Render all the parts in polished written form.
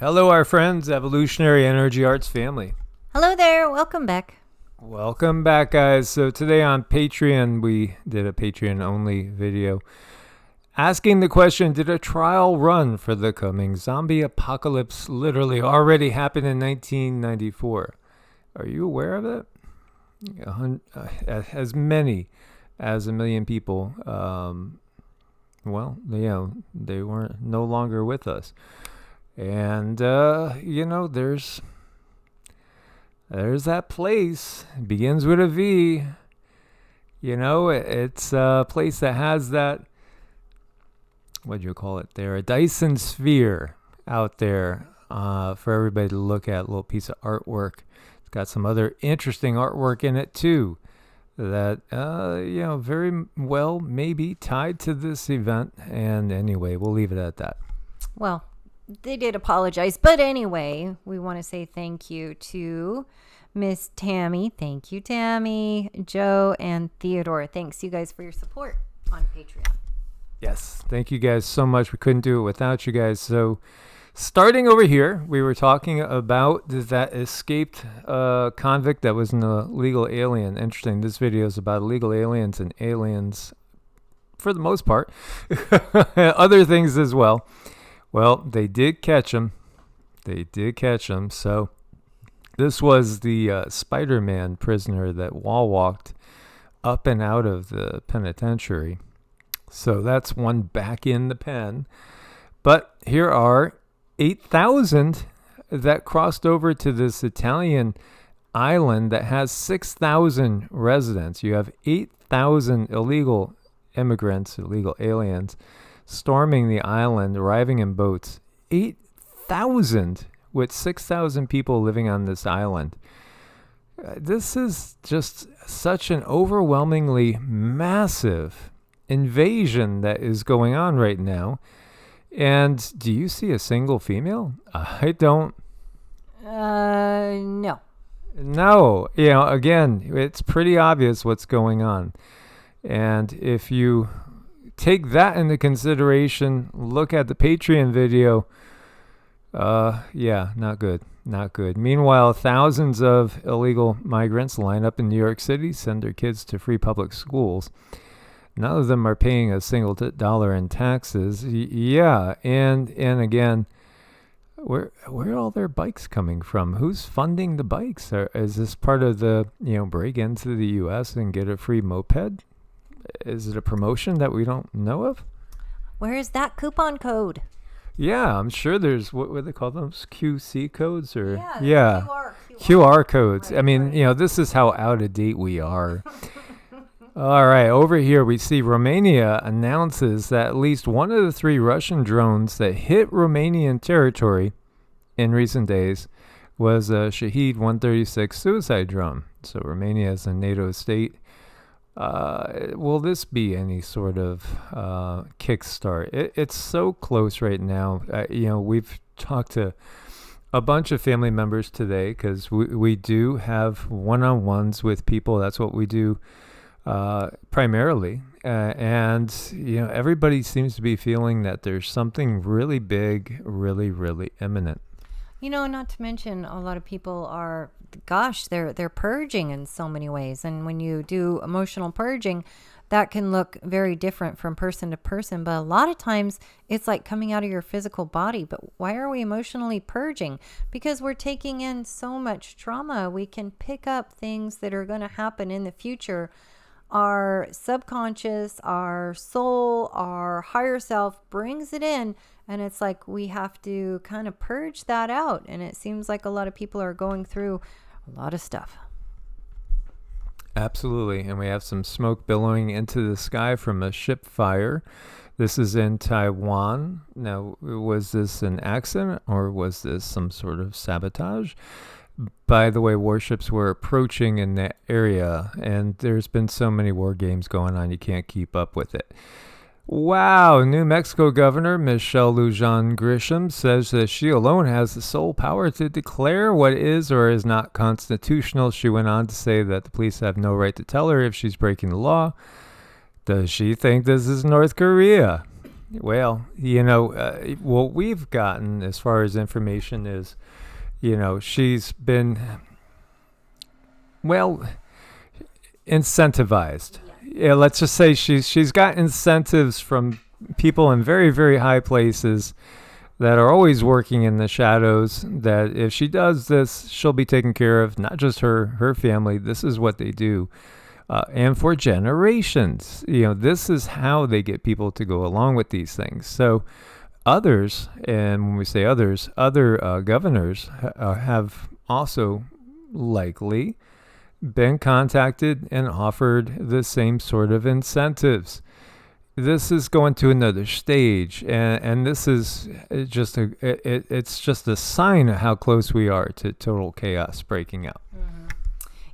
Hello, our friends, Evolutionary Energy Arts family. Hello there. Welcome back. Welcome back, guys. So today on Patreon, we did a Patreon-only video asking the question, did a trial run for the coming zombie apocalypse literally already happen in 1994? Are you aware of it? As many as 1 million people, they weren't no longer with us. And, there's that place. It begins with a V. It's a place that has that, what do you call it there? A Dyson sphere out there for everybody to look at. A little piece of artwork. It's got some other interesting artwork in it, too, that, very well may be tied to this event. And anyway, we'll leave it at that. Well, they did apologize. But anyway, we want to say thank you to Miss Tammy. Thank you, Tammy, Joe, and Theodore. Thanks, you guys, for your support on Patreon. Yes, thank you guys so much. We couldn't do it without you guys. So starting over here, we were talking about that escaped convict that was an illegal alien. Interesting. This video is about illegal aliens and aliens for the most part. Other things as well. Well, they did catch him. So this was the Spider-Man prisoner that wall walked up and out of the penitentiary. So that's one back in the pen. But here are 8,000 that crossed over to this Italian island that has 6,000 residents. You have 8,000 illegal immigrants, illegal aliens, storming the island, arriving in boats. 8,000 with 6,000 people living on this island. This is just such an overwhelmingly massive invasion that is going on right now. And do you see a single female? I don't. No. No. Again, it's pretty obvious what's going on. And if you take that into consideration, look at the Patreon video. Not good. Meanwhile, thousands of illegal migrants line up in New York City, send their kids to free public schools. None of them are paying a single dollar in taxes. And again, where are all their bikes coming from? Who's funding the bikes? Is this part of the break into the U.S. and get a free moped? Is it a promotion that we don't know of? Where is that coupon code? Yeah, I'm sure there's, what do they call those? QC codes? Or QR codes. Right, I mean, this is how out of date we are. All right, over here we see Romania announces that at least one of the 3 Russian drones that hit Romanian territory in recent days was a Shahed 136 suicide drone. So Romania is a NATO state. Will this be any sort of kickstart? It's so close right now. We've talked to a bunch of family members today because we do have one-on-ones with people. That's what we do primarily. And everybody seems to be feeling that there's something really big, really, really imminent. Not to mention a lot of people are, they're purging in so many ways. And when you do emotional purging, that can look very different from person to person. But a lot of times it's like coming out of your physical body. But why are we emotionally purging? Because we're taking in so much trauma. We can pick up things that are going to happen in the future. Our subconscious, our soul, our higher self brings it in. And it's like we have to kind of purge that out. And it seems like a lot of people are going through a lot of stuff. Absolutely. And we have some smoke billowing into the sky from a ship fire. This is in Taiwan. Now, was this an accident or was this some sort of sabotage? By the way, warships were approaching in that area, and there's been so many war games going on, you can't keep up with it. Wow, New Mexico Governor Michelle Lujan Grisham says that she alone has the sole power to declare what is or is not constitutional. She went on to say that the police have no right to tell her if she's breaking the law. Does she think this is North Korea? Well, what we've gotten as far as information is, she's been, well, incentivized. Yeah, let's just say she's got incentives from people in very, very high places that are always working in the shadows, that if she does this, she'll be taken care of, not just her family. This is what they do. And for generations, this is how they get people to go along with these things. So others, and when we say others, other governors have also likely been contacted and offered the same sort of incentives. This is going to another stage, and this is just it's just a sign of how close we are to total chaos breaking out. Mm-hmm.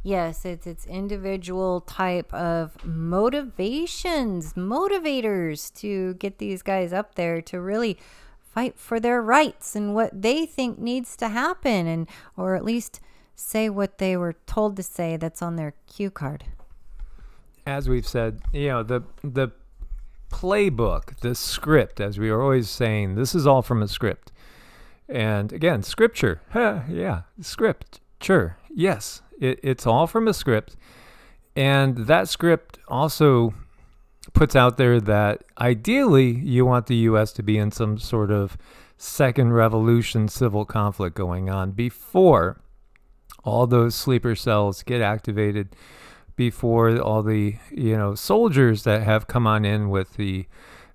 Yes, it's individual type of motivators to get these guys up there to really fight for their rights and what they think needs to happen, and or at least say what they were told to say that's on their cue card. As we've said, the playbook, the script, as we are always saying, this is all from a script. And again, scripture. Yeah, script. Sure. Yes, it's all from a script. And that script also puts out there that ideally you want the U.S. to be in some sort of second revolution civil conflict going on before all those sleeper cells get activated, before all the soldiers that have come on in with the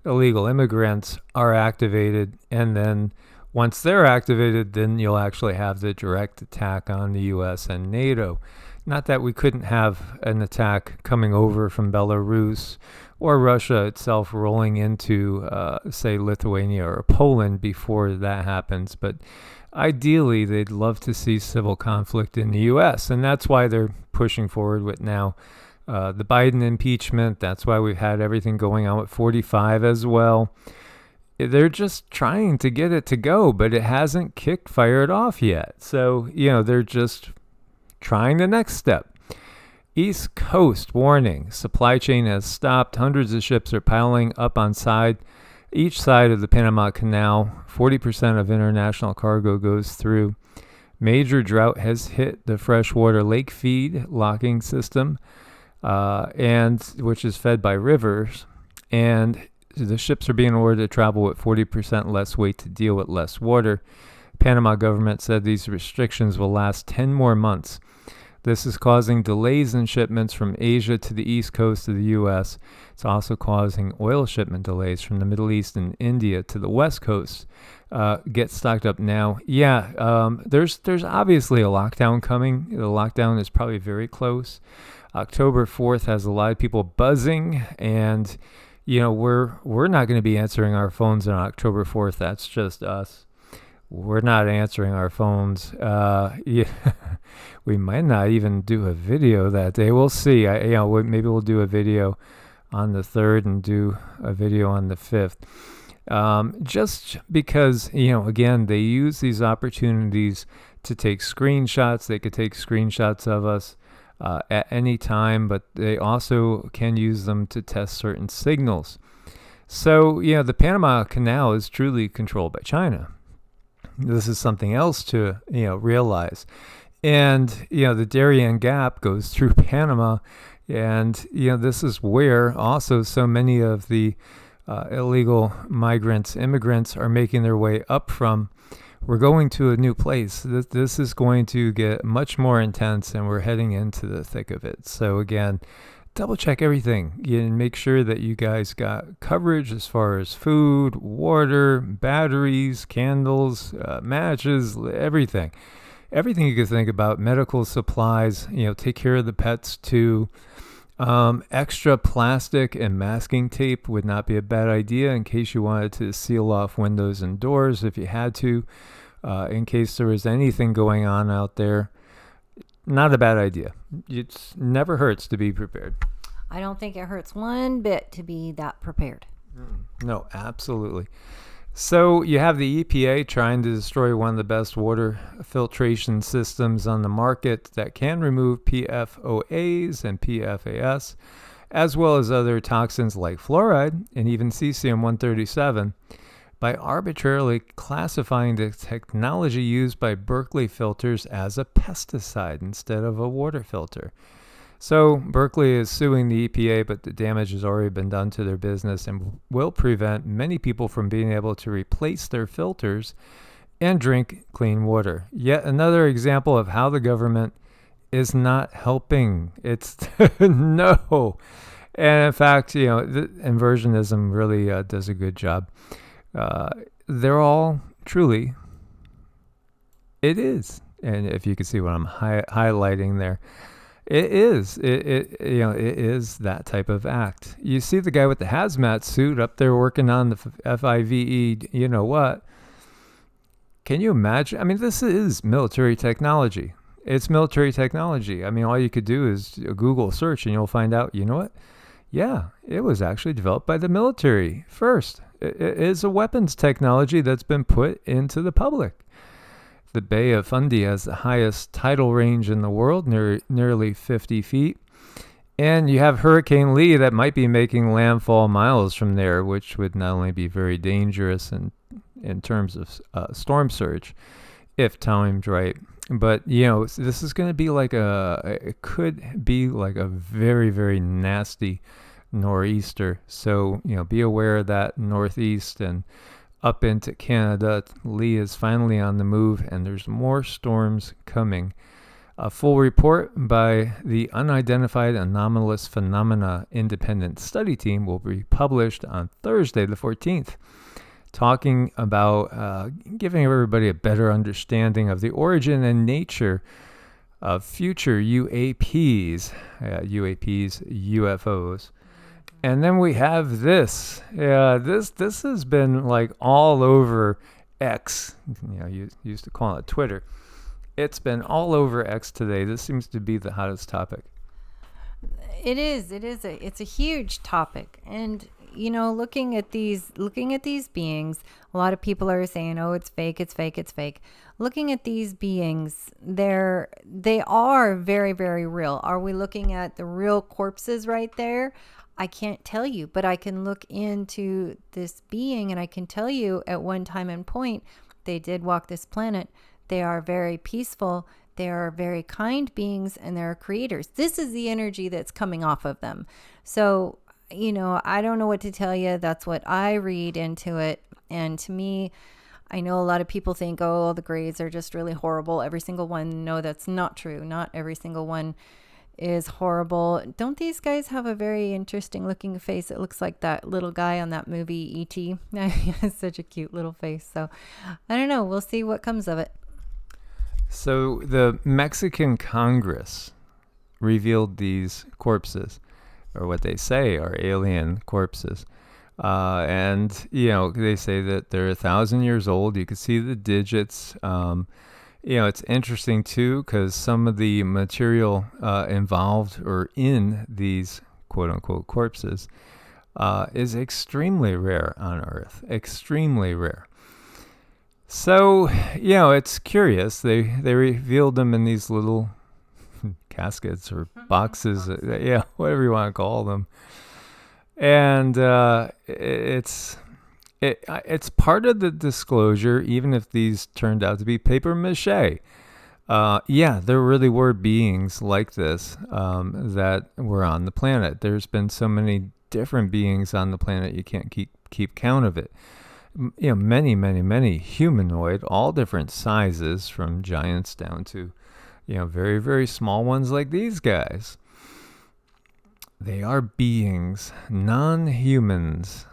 illegal immigrants are activated. And then once they're activated, then you'll actually have the direct attack on the U.S. and NATO. Not that we couldn't have an attack coming over from Belarus or Russia itself rolling into, say, Lithuania or Poland before that happens, but ideally, they'd love to see civil conflict in the U.S., and that's why they're pushing forward with now the Biden impeachment. That's why we've had everything going on with 45 as well. They're just trying to get it to go, but it hasn't fired off yet. So, they're just trying the next step. East Coast warning. Supply chain has stopped. Hundreds of ships are piling up on each side of the Panama Canal. 40% of international cargo goes through. Major drought has hit the freshwater lake feed locking system, and which is fed by rivers. And the ships are being ordered to travel with 40% less weight to deal with less water. Panama government said these restrictions will last 10 more months. This is causing delays in shipments from Asia to the east coast of the U.S. It's also causing oil shipment delays from the Middle East and India to the west coast. Get stocked up now. Yeah, there's obviously a lockdown coming. The lockdown is probably very close. October 4th has a lot of people buzzing, and we're not going to be answering our phones on October 4th. That's just us. We're not answering our phones. We might not even do a video that day. We'll see. Maybe we'll do a video on the 3rd and do a video on the 5th. Just because, again, they use these opportunities to take screenshots. They could take screenshots of us at any time, but they also can use them to test certain signals. So, the Panama Canal is truly controlled by China. This is something else to, realize. And, the Darien Gap goes through Panama. And, this is where also so many of the illegal immigrants are making their way up from. We're going to a new place. This is going to get much more intense, and we're heading into the thick of it. So again, double check everything and make sure that you guys got coverage as far as food, water, batteries, candles, matches, everything you can think about, medical supplies. Take care of the pets too. Extra plastic and masking tape would not be a bad idea in case you wanted to seal off windows and doors if you had to, in case there was anything going on out there. Not a bad idea. It never hurts to be prepared. I don't think it hurts one bit to be that prepared. No, absolutely. So you have the EPA trying to destroy one of the best water filtration systems on the market that can remove PFOAs and PFAS. as well as other toxins like fluoride and even cesium-137, by arbitrarily classifying the technology used by Berkeley filters as a pesticide instead of a water filter. So Berkeley is suing the EPA, but the damage has already been done to their business and will prevent many people from being able to replace their filters and drink clean water. Yet another example of how the government is not helping. It's no. And in fact, inversionism really does a good job. They're all truly, it is. And if you can see what I'm highlighting there, it is. It is that type of act. You see the guy with the hazmat suit up there working on the FIVE, you know what? Can you imagine? I mean, this is military technology. It's military technology. I mean, all you could do is a Google search and you'll find out, you know what? Yeah, it was actually developed by the military first. It is a weapons technology that's been put into the public. The Bay of Fundy has the highest tidal range in the world, nearly 50 feet. And you have Hurricane Lee that might be making landfall miles from there, which would not only be very dangerous in terms of storm surge, if timed right, but, this is going to be it could be like a very, very nasty nor'easter. So, be aware of that northeast and up into Canada. Lee is finally on the move, and there's more storms coming. A full report by the Unidentified Anomalous Phenomena Independent Study Team will be published on Thursday, the 14th, talking about giving everybody a better understanding of the origin and nature of future UAPs, UFOs. And then we have this. Yeah, this has been like all over X. You used to call it Twitter. It's been all over X today. This seems to be the hottest topic. It is. It's a huge topic. And looking at these beings, a lot of people are saying, "Oh, it's fake. It's fake. It's fake." Looking at these beings, they are very, very real. Are we looking at the real corpses right there? I can't tell you, but I can look into this being and I can tell you at one time and point, they did walk this planet. They are very peaceful. They are very kind beings and they're creators. This is the energy that's coming off of them. So, I don't know what to tell you. That's what I read into it. And to me, I know a lot of people think, oh, the grays are just really horrible. Every single one. No, that's not true. Not every single one is horrible. Don't these guys have a very interesting looking face? It looks like that little guy on that movie E.T. He has such a cute little face. So I don't know. We'll see what comes of it. So the Mexican Congress revealed these corpses, or what they say are alien corpses. And they say that they're 1,000 years old. You can see the digits. It's interesting, too, because some of the material involved or in these quote-unquote corpses is extremely rare on Earth. Extremely rare. So, it's curious. They revealed them in these little caskets or boxes, whatever you want to call them. And it's part of the disclosure, even if these turned out to be paper mache. There really were beings like this that were on the planet. There's been so many different beings on the planet, you can't keep count of it. Many, many, many humanoid, all different sizes, from giants down to, very, very small ones like these guys. They are beings, non-humans.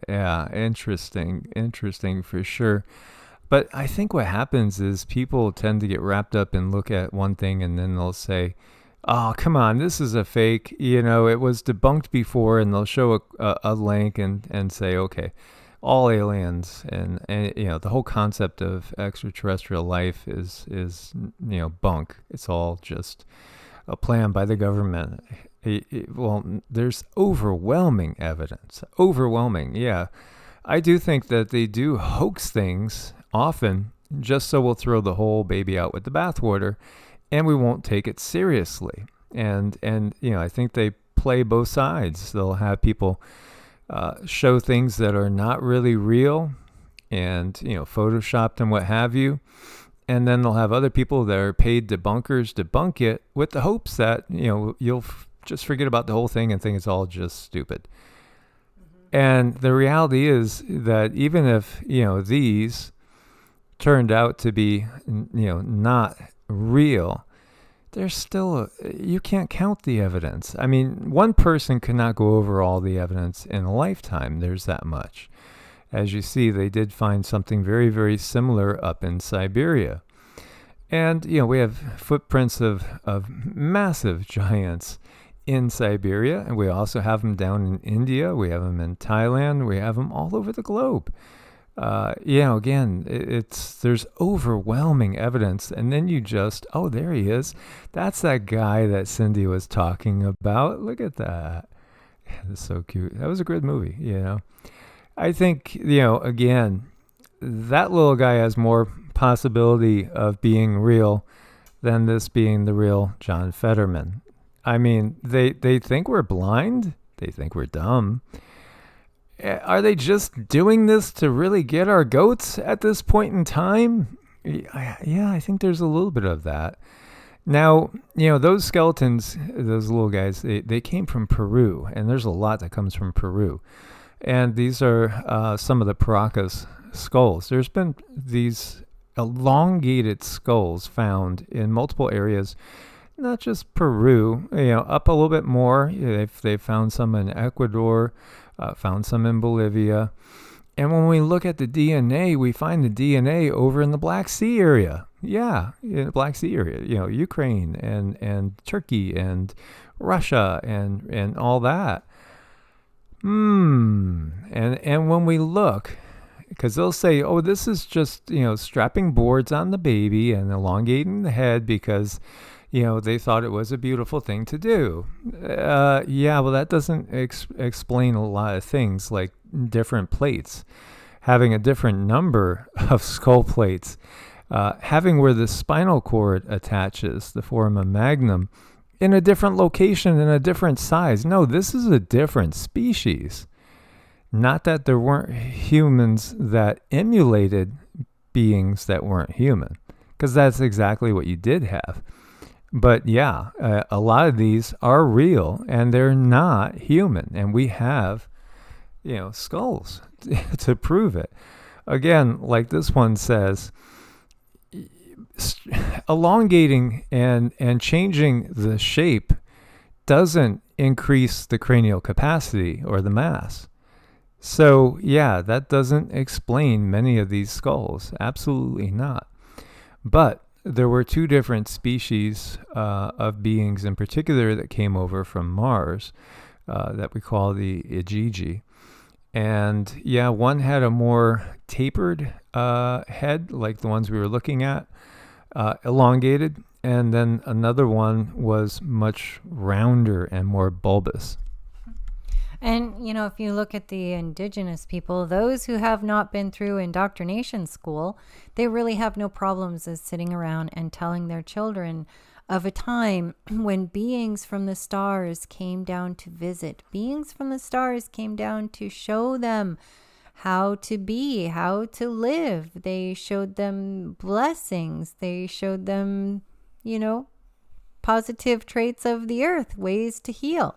Yeah, interesting for sure. But I think what happens is people tend to get wrapped up and look at one thing and then they'll say, oh, come on, this is a fake. It was debunked before, and they'll show a link and say, okay, all aliens and the whole concept of extraterrestrial life is bunk. It's all just a plan by the government. There's overwhelming evidence. Overwhelming, yeah. I do think that they do hoax things often, just so we'll throw the whole baby out with the bathwater, and we won't take it seriously. And I think they play both sides. They'll have people show things that are not really real and, photoshopped and what have you. And then they'll have other people that are paid debunkers debunk it with the hopes that, you'll just forget about the whole thing and think it's all just stupid. And the reality is that even if, these turned out to be, not real, there's still, you can't count the evidence. I mean, one person could not go over all the evidence in a lifetime. There's that much. As you see, they did find something very, very similar up in Siberia. And, we have footprints of massive giants in Siberia, and we also have them down in India. We have them in Thailand. We have them all over the globe. Again, there's overwhelming evidence, and then you just, oh, there he is. That's that guy that Cindy was talking about. Look at that. Yeah, that's so cute. That was a good movie, I think, again, that little guy has more possibility of being real than this being the real John Fetterman. I mean, they think we're blind. They think we're dumb. Are they just doing this to really get our goats at this point in time? Yeah, I think there's a little bit of that. Now, those skeletons, those little guys, they came from Peru, and there's a lot that comes from Peru. And these are some of the Paracas skulls. There's been these elongated skulls found in multiple areas, not just Peru, up a little bit more. They've found some in Ecuador, found some in Bolivia. And when we look at the DNA, we find the DNA over in the Black Sea area. Yeah, in the Black Sea area, Ukraine and Turkey and Russia and all that. And when we look, because they'll say, oh, this is just, strapping boards on the baby and elongating the head because, they thought it was a beautiful thing to do. Well, that doesn't explain a lot of things, like different plates, having a different number of skull plates, having where the spinal cord attaches, the foramen magnum, in a different location, in a different size. No, this is a different species. Not that there weren't humans that emulated beings that weren't human, because that's exactly what you did have. But yeah, a lot of these are real and they're not human. And we have, skulls to prove it. Again, like this one says, elongating and changing the shape doesn't increase the cranial capacity or the mass. So yeah, that doesn't explain many of these skulls. Absolutely not. But there were two different species of beings in particular that came over from Mars that we call the Igigi. And yeah, one had a more tapered head, like the ones we were looking at, elongated, and then another one was much rounder and more bulbous. And, if you look at the indigenous people, those who have not been through indoctrination school, they really have no problems as sitting around and telling their children of a time when beings from the stars came down to visit. Beings from the stars came down to show them how to be, how to live. They showed them blessings. They showed them, positive traits of the earth, ways to heal.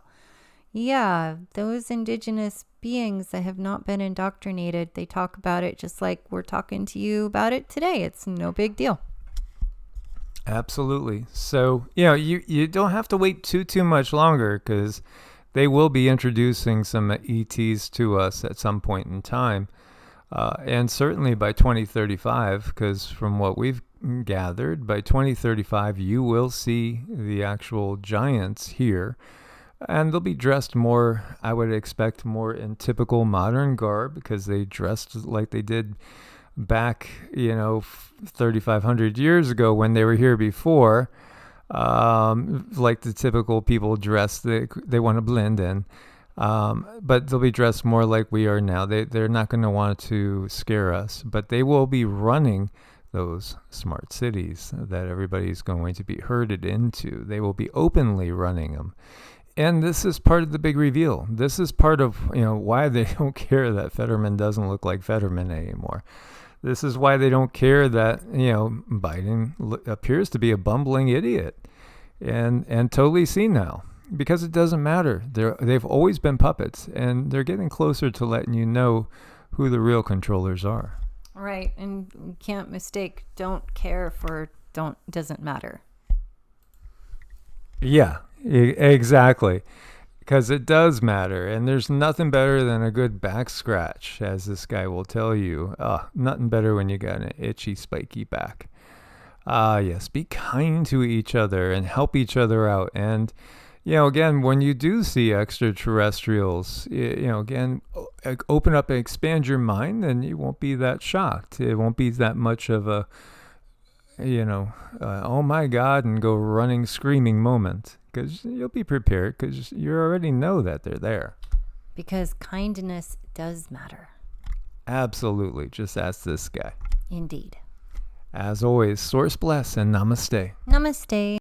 Yeah, those indigenous beings that have not been indoctrinated, they talk about it just like we're talking to you about it today. It's no big deal. Absolutely. So, you don't have to wait too much longer, because they will be introducing some ETs to us at some point in time. And certainly by 2035, because from what we've gathered, by 2035, you will see the actual giants here. And they'll be dressed more, I would expect, more in typical modern garb, because they dressed like they did back, 3,500 years ago when they were here before. Like the typical people dress, they want to blend in. But they'll be dressed more like we are now. They're not going to want to scare us, but they will be running those smart cities that everybody's going to be herded into. They will be openly running them And this is part of the big reveal. This is part of, why they don't care that Fetterman doesn't look like Fetterman anymore. This is why they don't care that, Biden appears to be a bumbling idiot and totally senile, because it doesn't matter. They've always been puppets, and they're getting closer to letting you know who the real controllers are. Right. And you can't mistake don't care for doesn't matter. Yeah, exactly. Because it does matter, and there's nothing better than a good back scratch, as this guy will tell you. Nothing better when you got an itchy, spiky back. Yes, be kind to each other and help each other out. And, again, when you do see extraterrestrials, again, open up and expand your mind, and you won't be that shocked. It won't be that much of a, oh my God, and go running, screaming moment. Because you'll be prepared, because you already know that they're there. Because kindness does matter. Absolutely. Just ask this guy. Indeed. As always, source bless and namaste. Namaste.